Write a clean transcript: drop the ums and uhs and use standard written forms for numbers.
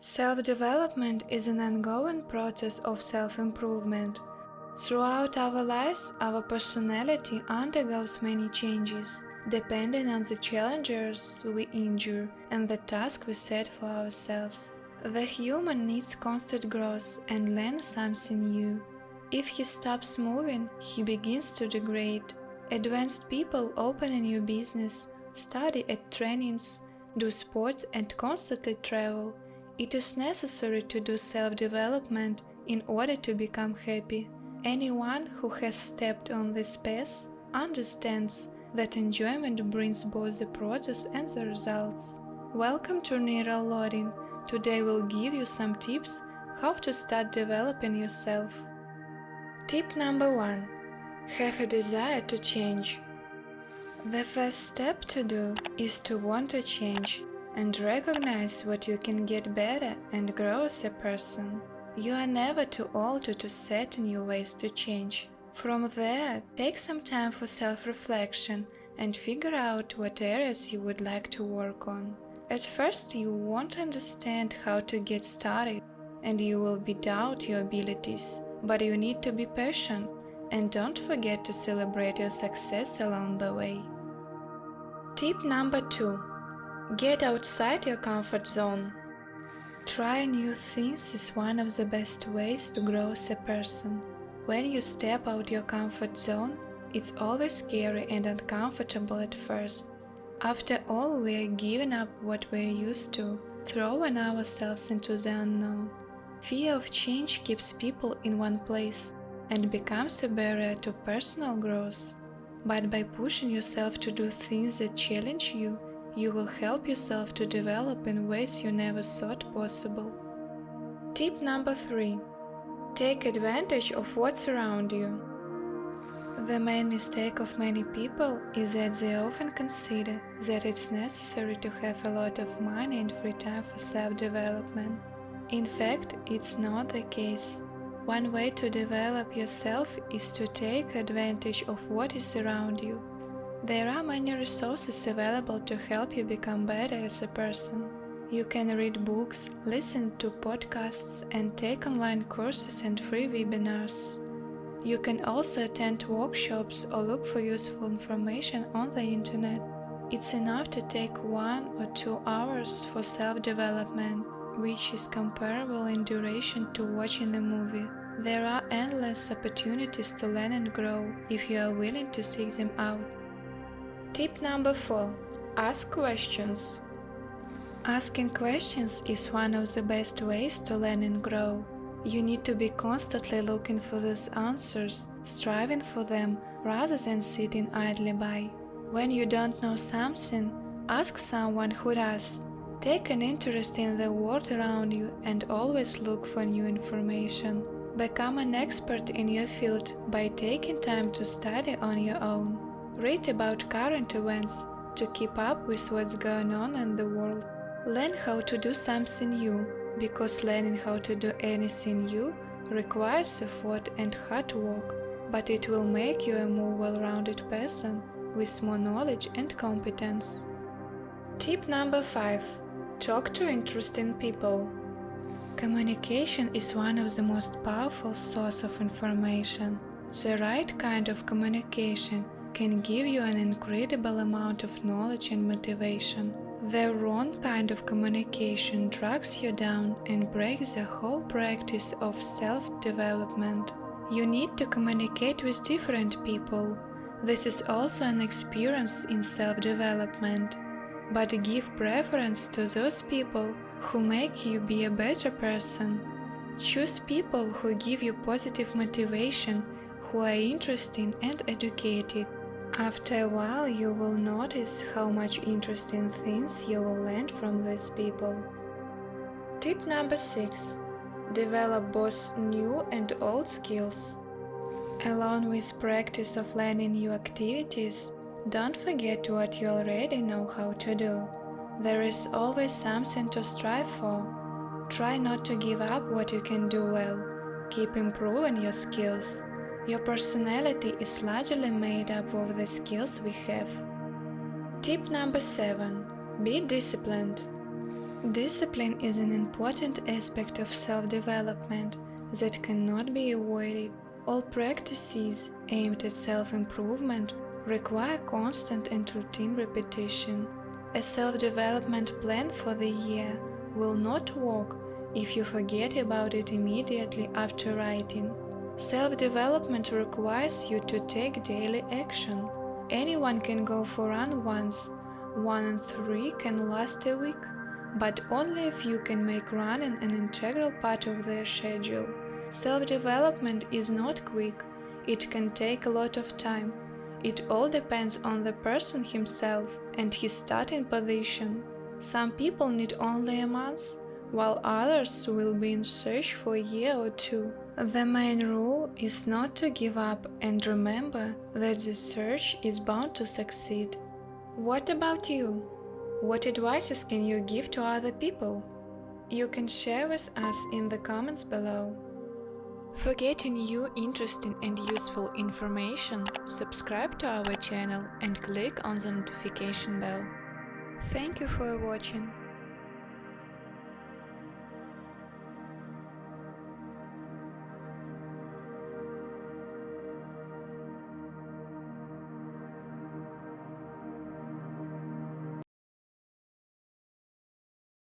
Self-development is an ongoing process of self-improvement. Throughout our lives, our personality undergoes many changes, depending on the challenges we endure and the task we set for ourselves. The human needs constant growth and learn something new. If he stops moving, he begins to degrade. Advanced people open a new business, study at trainings, do sports and constantly travel. It is necessary to do self-development in order to become happy. Anyone who has stepped on this path understands that enjoyment brings both the process and the results. Welcome to Neural Loading. Today we'll give you some tips how to start developing yourself. Tip number 1. Have a desire to change. The first step to do is to want to change and recognize what you can get better and grow as a person. You are never too old to set new ways to change. From there, take some time for self-reflection and figure out what areas you would like to work on. At first, you won't understand how to get started, and you will doubt your abilities, but you need to be patient and don't forget to celebrate your success along the way. Tip number 2. Get outside your comfort zone. Trying new things is one of the best ways to grow as a person. When you step out your comfort zone, it's always scary and uncomfortable at first. After all, we are giving up what we are used to, throwing ourselves into the unknown. Fear of change keeps people in one place and becomes a barrier to personal growth. But by pushing yourself to do things that challenge you, you will help yourself to develop in ways you never thought possible. Tip number 3. Take advantage of what's around you. The main mistake of many people is that they often consider that it's necessary to have a lot of money and free time for self-development. In fact, it's not the case. One way to develop yourself is to take advantage of what is around you. There are many resources available to help you become better as a person. You can read books, listen to podcasts, and take online courses and free webinars. You can also attend workshops or look for useful information on the internet. It's enough to take 1 or 2 hours for self-development, which is comparable in duration to watching a movie. There are endless opportunities to learn and grow if you are willing to seek them out. Tip number 4. Ask questions. Asking questions is one of the best ways to learn and grow. You need to be constantly looking for those answers, striving for them, rather than sitting idly by. When you don't know something, ask someone who does. Take an interest in the world around you and always look for new information. Become an expert in your field by taking time to study on your own. Read about current events to keep up with what's going on in the world. Learn how to do something new, because learning how to do anything new requires effort and hard work, but it will make you a more well-rounded person with more knowledge and competence. Tip number 5. Talk to interesting people. Communication is one of the most powerful sources of information. The right kind of communication can give you an incredible amount of knowledge and motivation. The wrong kind of communication drags you down and breaks the whole practice of self-development. You need to communicate with different people. This is also an experience in self-development. But give preference to those people who make you be a better person. Choose people who give you positive motivation, who are interesting and educated. After a while, you will notice how much interesting things you will learn from these people. Tip number 6. Develop both new and old skills. Along with practice of learning new activities, don't forget what you already know how to do. There is always something to strive for. Try not to give up what you can do well. Keep improving your skills. Your personality is largely made up of the skills we have. Tip number 7. Be disciplined. Discipline is an important aspect of self-development that cannot be avoided. All practices aimed at self-improvement require constant and routine repetition. A self-development plan for the year will not work if you forget about it immediately after writing. Self-development requires you to take daily action. Anyone can go for a run once. 1 and 3 can last a week, but only if you can make running an integral part of their schedule. Self-development is not quick. It can take a lot of time. It all depends on the person himself and his starting position. Some people need only a month, while others will be in search for a year or two. The main rule is not to give up and remember that the search is bound to succeed. What about you? What advices can you give to other people? You can share with us in the comments below. For getting new interesting and useful information, subscribe to our channel and click on the notification bell. Thank you for watching.